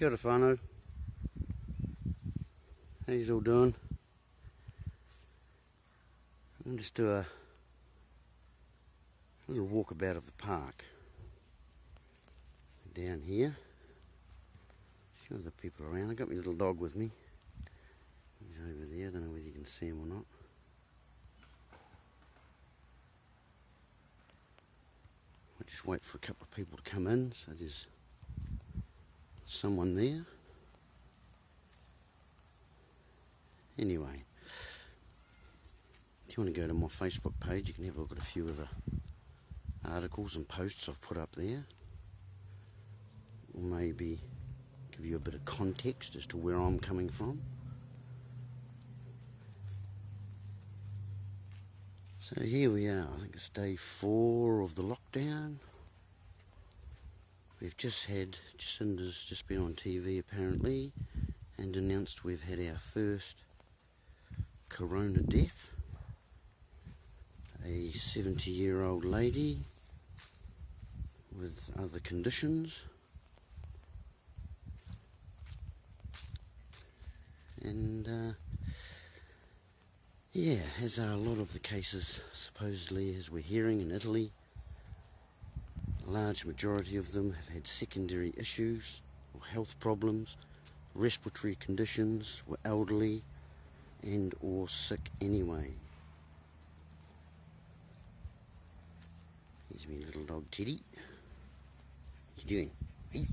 Kia ora whānau. How you all doing? I'll just do a little walkabout of the park. Down here. A few other people around. I got my little dog with me. He's over there. I don't know whether you can see him or not. I just wait for a couple of people to come in, so there's someone there. Anyway, if you want to go to my Facebook page, you can have a look at a few of the articles and posts I've put up there. Or maybe give you a bit of context as to where I'm coming from. So here we are, I think it's day 4 of the lockdown. We've just had, Jacinda's just been on TV apparently and announced we've had our first corona death. A 70-year-old lady with other conditions. And yeah, as are a lot of the cases supposedly, as we're hearing in Italy, a large majority of them have had secondary issues or health problems, respiratory conditions, were elderly and or sick anyway. Here's my little dog Teddy. What you doing? Hey?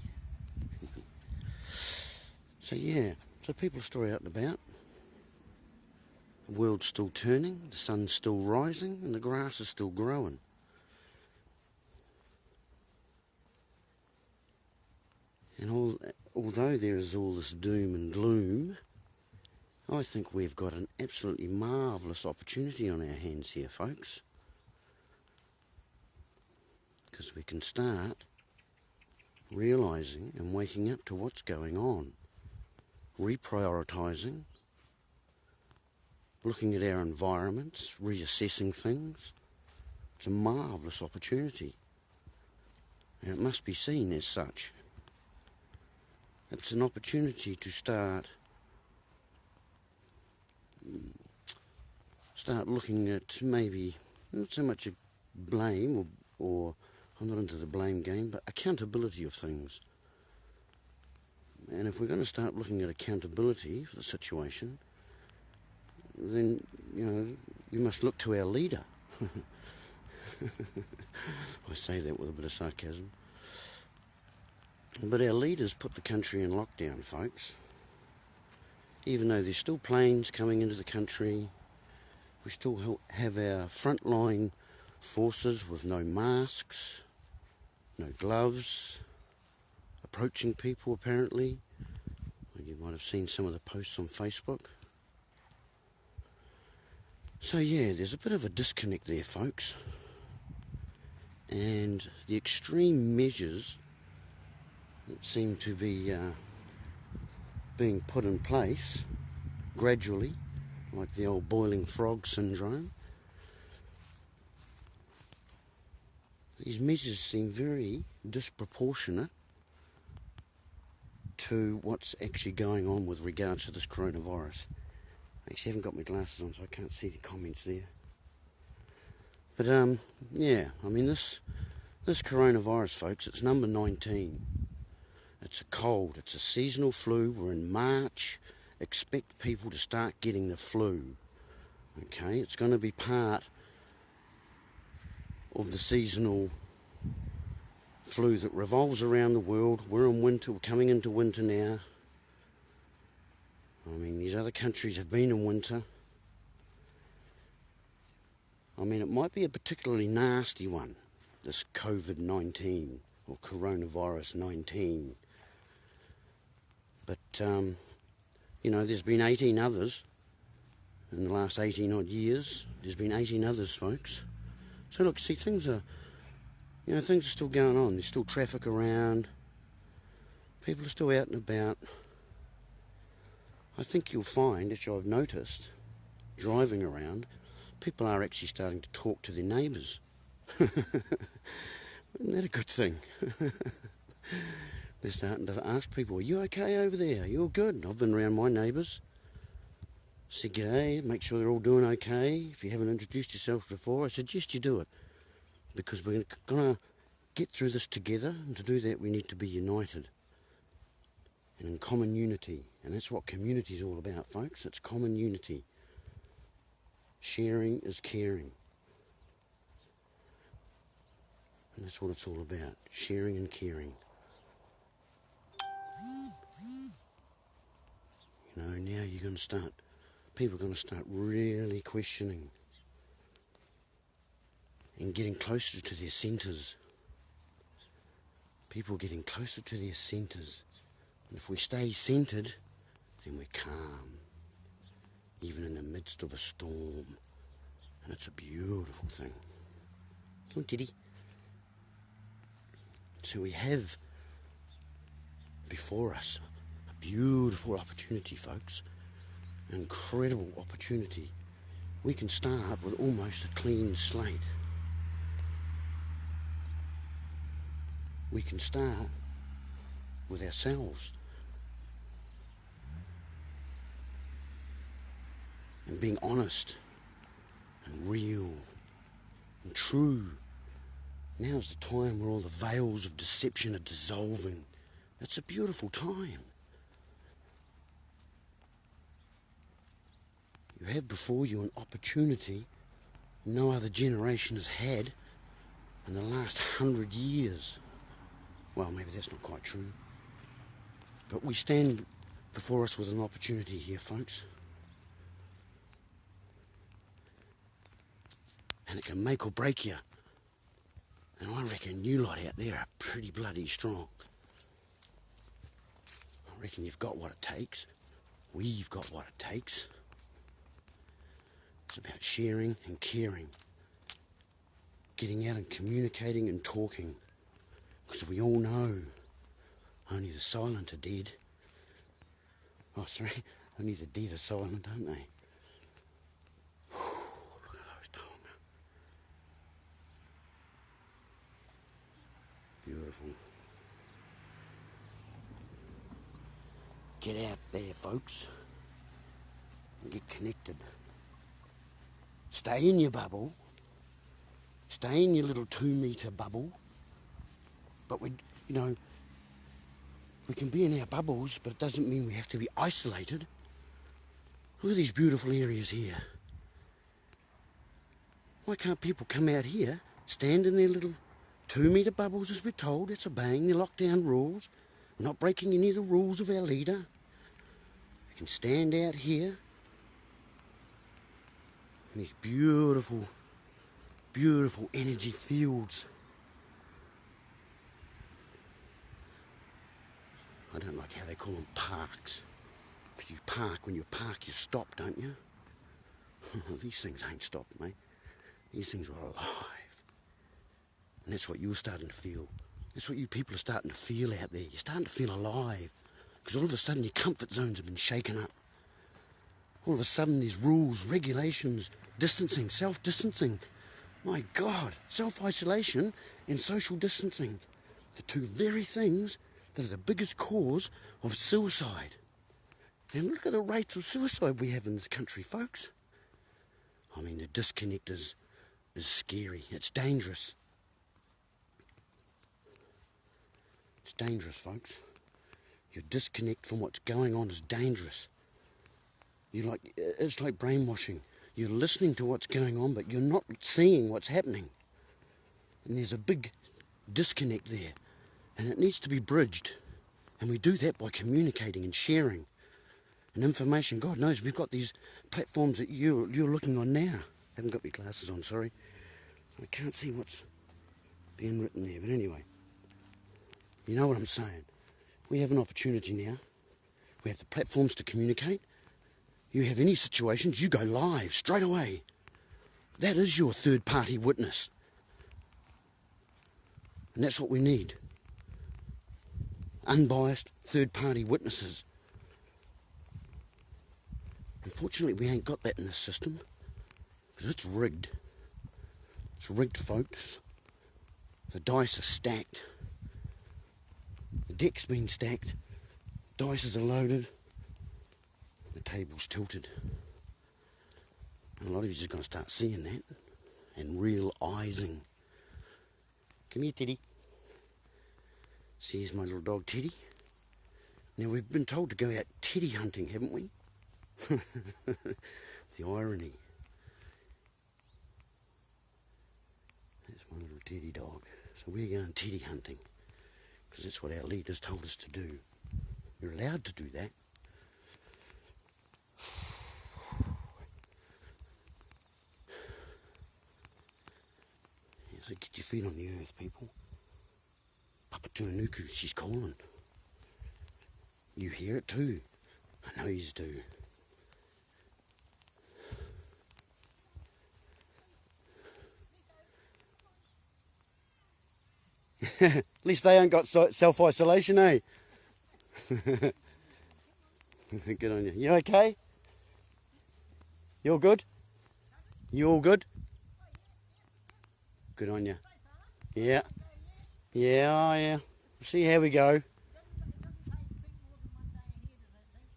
So yeah, so people are still out and about. The world's still turning, the sun's still rising, and the grass is still growing. And although there is all this doom and gloom, I think we've got an absolutely marvellous opportunity on our hands here, folks. Because we can start realising and waking up to what's going on, reprioritising, looking at our environments, reassessing things. It's a marvellous opportunity, and it must be seen as such. It's an opportunity to start looking at maybe not so much a blame or I'm not into the blame game, but accountability of things. And if we're going to start looking at accountability for the situation, then, you know, we must look to our leader. I say that with a bit of sarcasm. But our leaders put the country in lockdown, folks. Even though there's still planes coming into the country, we still have our frontline forces with no masks, no gloves, approaching people apparently. You might have seen some of the posts on Facebook. So yeah, there's a bit of a disconnect there, folks. And the extreme measures that seem to be being put in place gradually, like the old boiling frog syndrome, these measures seem very disproportionate to what's actually going on with regards to this coronavirus. I actually haven't got my glasses on, so I can't see the comments there. But yeah, I mean this coronavirus, folks, it's number 19. It's a cold, it's a seasonal flu. We're in March. Expect people to start getting the flu. Okay, it's going to be part of the seasonal flu that revolves around the world. We're in winter, we're coming into winter now. I mean, these other countries have been in winter. I mean, it might be a particularly nasty one, this COVID-19 or coronavirus 19. But, you know, there's been 18 others in the last 18 odd years. There's been 18 others, folks. So look, see, things are still going on. There's still traffic around. People are still out and about. I think you'll find, as I've noticed, driving around, people are actually starting to talk to their neighbours. Isn't that a good thing? They're starting to ask people, are you okay over there? You're good. I've been around my neighbours. Said g'day, make sure they're all doing okay. If you haven't introduced yourself before, I suggest you do it. Because we're going to get through this together, and to do that we need to be united. And in common unity. And that's what community is all about, folks. It's common unity. Sharing is caring. And that's what it's all about. Sharing and caring. You know, now you're going to start, people are going to start really questioning and getting closer to their centres. People are getting closer to their centres. And if we stay centred, then we're calm, even in the midst of a storm. And it's a beautiful thing. Come on, Teddy. So we have before us a beautiful opportunity, folks. An incredible opportunity. We can start with almost a clean slate. We can start with ourselves. And being honest and real and true. Now's the time where all the veils of deception are dissolving. It's a beautiful time. You have before you an opportunity no other generation has had in the last 100 years. Well, maybe that's not quite true. But we stand before us with an opportunity here, folks. And it can make or break you. And I reckon you lot out there are pretty bloody strong. I reckon you've got what it takes. We've got what it takes. It's about sharing and caring. Getting out and communicating and talking. Because we all know only the silent are dead. Oh, sorry. Only the dead are silent, aren't they? Whew, look at those tonga. Beautiful. Get out there, folks. And get connected. Stay in your bubble. Stay in your little 2-metre bubble. But we can be in our bubbles, but it doesn't mean we have to be isolated. Look at these beautiful areas here. Why can't people come out here, stand in their little 2-metre bubbles as we're told? It's obeying the lockdown rules. We're not breaking any of the rules of our leader. We can stand out here in these beautiful, beautiful energy fields. I don't like how they call them parks. Because you park, when you park you stop, don't you? These things ain't stopped, mate. These things are alive. And that's what you're starting to feel. That's what you people are starting to feel out there. You're starting to feel alive. Because all of a sudden your comfort zones have been shaken up. All of a sudden there's rules, regulations, distancing, self-distancing. My God, self-isolation and social distancing. The two very things that are the biggest cause of suicide. And look at the rates of suicide we have in this country, folks. I mean, the disconnect is scary. It's dangerous. It's dangerous, folks. Your disconnect from what's going on is dangerous. It's like brainwashing. You're listening to what's going on, but you're not seeing what's happening. And there's a big disconnect there. And it needs to be bridged. And we do that by communicating and sharing. And information, God knows, we've got these platforms that you're looking on now. Haven't got my glasses on, sorry. I can't see what's being written there. But anyway, you know what I'm saying. We have an opportunity now. We have the platforms to communicate. You have any situations, you go live straight away. That is your third-party witness. And that's what we need. Unbiased third-party witnesses. Unfortunately, we ain't got that in this system. Because it's rigged. It's rigged, folks. The dice are stacked. The deck's been stacked, dice are loaded, the table's tilted. And a lot of you just got to start seeing that and realising. Come here, Teddy. See, here's my little dog, Teddy. Now, we've been told to go out teddy hunting, haven't we? The irony. That's my little teddy dog. So we're going teddy hunting, because that's what our leaders told us to do. You're allowed to do that. So get your feet on the earth, people. Papatuanuku, she's calling. You hear it too. I know you do. At least they ain't got self-isolation, eh? Good on you. You okay? You all good? You all good? Good on you. Yeah. Yeah, oh yeah. We'll see how we go.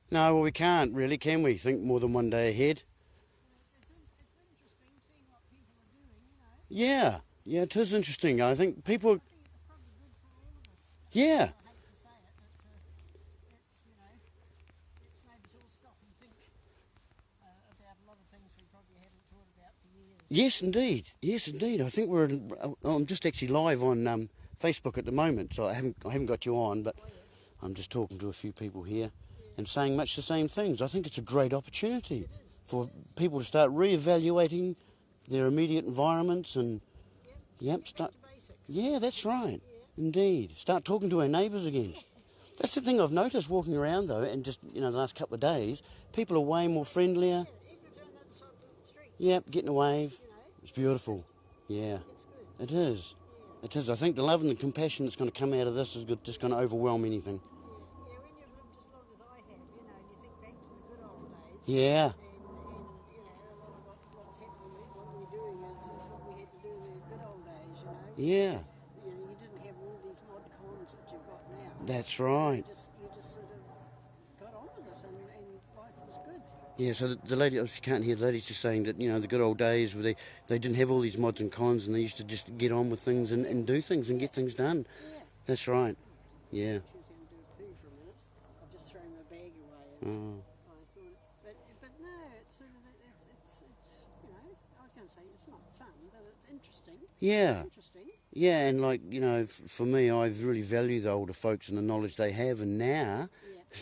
No, well, we can't really, can we? Think more than one day ahead. Yeah. Yeah, it is interesting. I think people... Yeah. Yes, indeed. Yes, indeed. I think we're. I'm just actually live on Facebook at the moment, so I haven't got you on, but I'm just talking to a few people here and saying much the same things. I think it's a great opportunity for people to start re-evaluating their immediate environments and start. Yeah, that's right. Indeed, start talking to our neighbours again. That's the thing I've noticed walking around though, and just the last couple of days, people are way more friendlier. Yep, getting a wave. It's beautiful. Yeah, it is. It is. I think the love and the compassion that's going to come out of this is just going to overwhelm anything. Yeah, when you've lived as long as I have, and you think back to the good old days. Yeah. And a lot of what's happening, what we're doing is what we had to do in the good old days, Yeah. You didn't have all these mod cons that you've got now. That's right. You just sort of got on with it, and life was good. Yeah, so the lady, if you can't hear, the lady's just saying that, the good old days where they didn't have all these mods and cons, and they used to just get on with things and do things and get things done. Yeah. That's right. Yeah. She was going to do a poo for a minute. I've just thrown my bag away. Oh. I thought, but no, it's sort of, it's I was going to say it's not fun, but it's interesting. Yeah. Interesting. Yeah, and for me, I really value the older folks and the knowledge they have, and now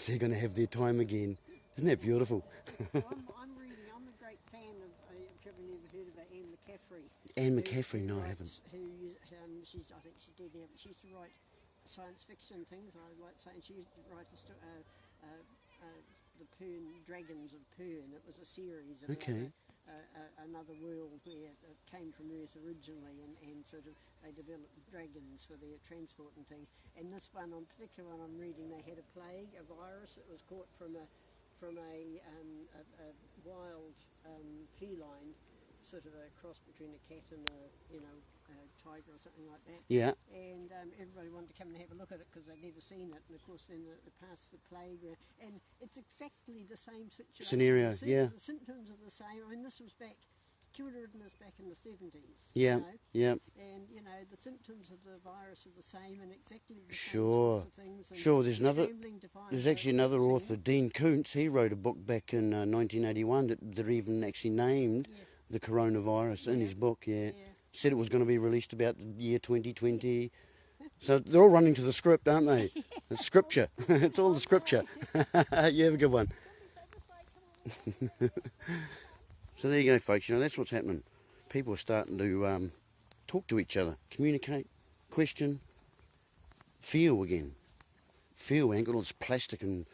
they're going to have their time again. Isn't that beautiful? I'm a great fan of, I've probably never heard of Anne McCaffrey. Anne McCaffrey, no, I haven't. I think she's dead now, but she used to write science fiction things. I like saying she used to write the Pern, Dragons of Pern. It was a series of another world where it came from Earth originally, and sort of they developed dragons for their transport and things. And this one, on particular one I'm reading, they had a plague, a virus that was caught from a wild feline, sort of a cross between a cat and a tiger or something like that. Yeah. And everybody wanted to come and have a look at it because they'd never seen it. And of course, then they passed the plague, and it's exactly the same situation. Scenario, yeah. The symptoms are the same. I mean, this was back. She would have written this back in the 70s. Yeah. Yeah. And the symptoms of the virus are the same and exactly the same Sure. sorts of things. And sure. There's actually another author, Dean Koontz. He wrote a book back in 1981 that even actually named the coronavirus in his book. Yeah. Said it was going to be released about the year 2020. So they're all running to the script, aren't they? The scripture. It's all the scripture. You have a good one. So there you go, folks. That's what's happening. People are starting to talk to each other, communicate, question, feel again. Feel. We ain't got all this plastic and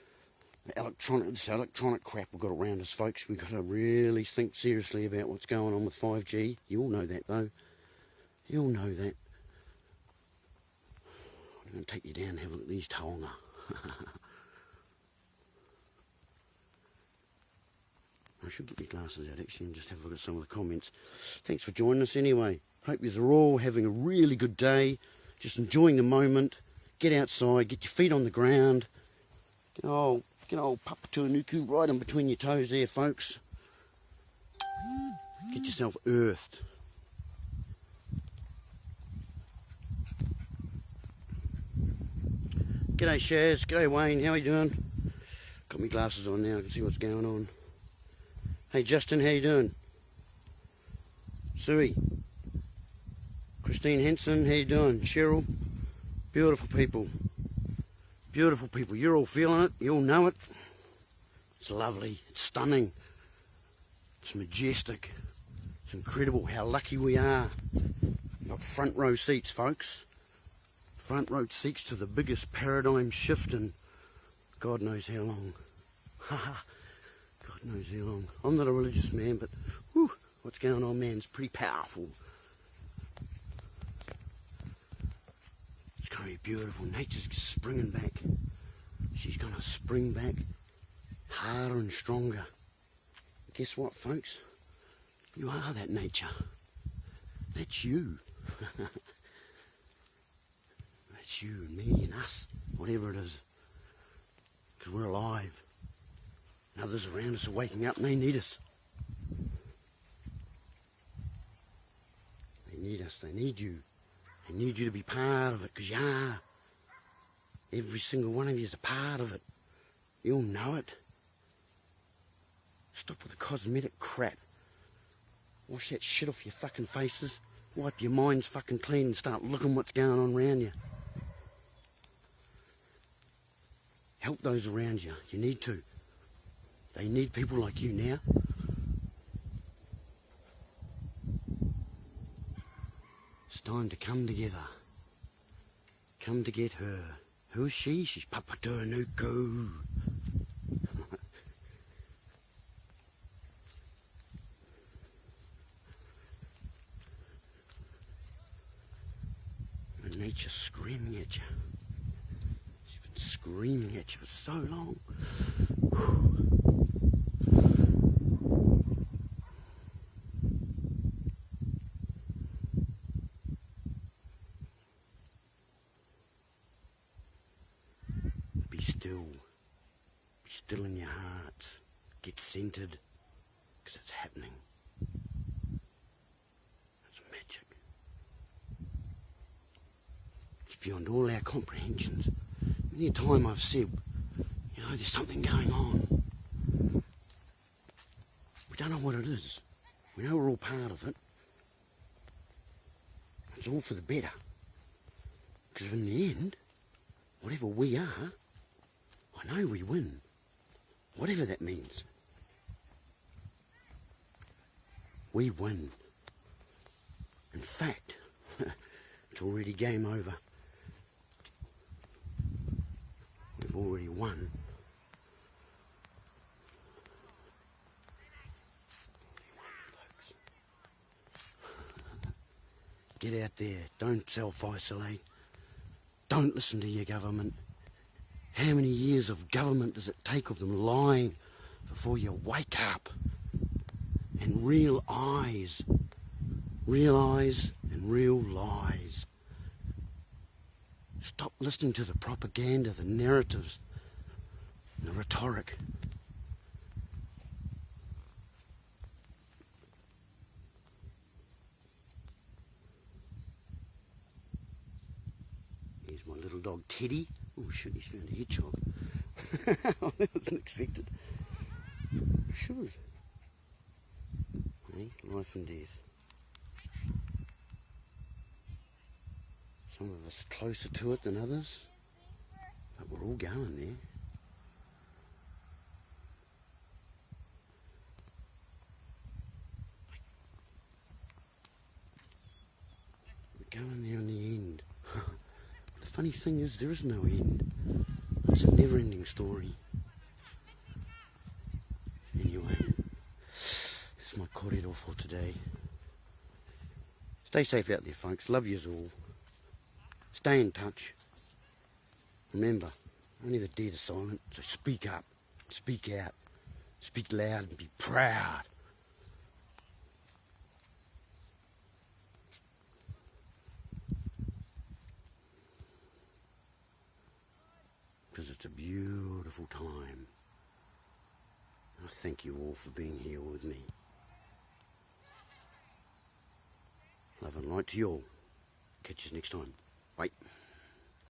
electronic crap we've got around us, folks. We've got to really think seriously about what's going on with 5G. You all know that, though. You all know that. I'm going to take you down and have a look at these taonga. I should get my glasses out actually and just have a look at some of the comments. Thanks for joining us anyway. Hope you're all having a really good day, just enjoying the moment, get outside, get your feet on the ground. Get old Papatūānuku right in between your toes there, folks. Get yourself earthed. G'day Shaz, g'day Wayne, how you doing? Got my glasses on now, I can see what's going on. Hey Justin, how you doing? Sui. Christine Henson, how you doing? Cheryl. Beautiful people. Beautiful people. You're all feeling it, you all know it. It's lovely, it's stunning. It's majestic. It's incredible how lucky we are. We've got front row seats, folks. Front row seats to the biggest paradigm shift in God knows how long. God knows how long. I'm not a religious man, but whew, what's going on, man, it's pretty powerful. It's going to be beautiful. Nature's springing back. She's going to spring back harder and stronger. Guess what, folks? You are that nature. That's you. That's you and me and us, whatever it is. Because we're alive. And others around us are waking up and they need us. They need us, they need you. They need you to be part of it, because you are. Every single one of you is a part of it. You'll know it. Stop with the cosmetic crap. Wash that shit off your fucking faces. Wipe your minds fucking clean and start looking what's going on around you. Help those around you. You need to. They need people like you now. It's time to come together. Come to get her. Who is she? She's Papatūānuku. And nature's screaming at you. She's been screaming at you for so long. Be still. Be still in your hearts. Get centered, because it's happening. It's magic. It's beyond all our comprehensions. Many a time I've said, you know, there's something going on. We don't know what it is. We know we're all part of it. It's all for the better. Because in the end, whatever we are, I know we win. Whatever that means. We win. In fact, it's already game over. We've already won. Get out there. Don't self-isolate. Don't listen to your government. How many years of government does it take of them lying before you wake up and realise and real lies? Stop listening to the propaganda, the narratives, the rhetoric. Here's my little dog Teddy. Oh shit, he's found a hedgehog. That wasn't expected. Sure. Hey, life and death. Some of us closer to it than others, but we're all going there. We're going there in the end. The funny thing is, there is no end. It's a never-ending story. Anyway, that's my kōrero for today. Stay safe out there, folks. Love yous all. Stay in touch. Remember, only the dead are silent, so speak up, speak out, speak loud and be proud. because it's a beautiful time. I thank you all for being here with me. Love and light to you all. Catch you next time. Bye.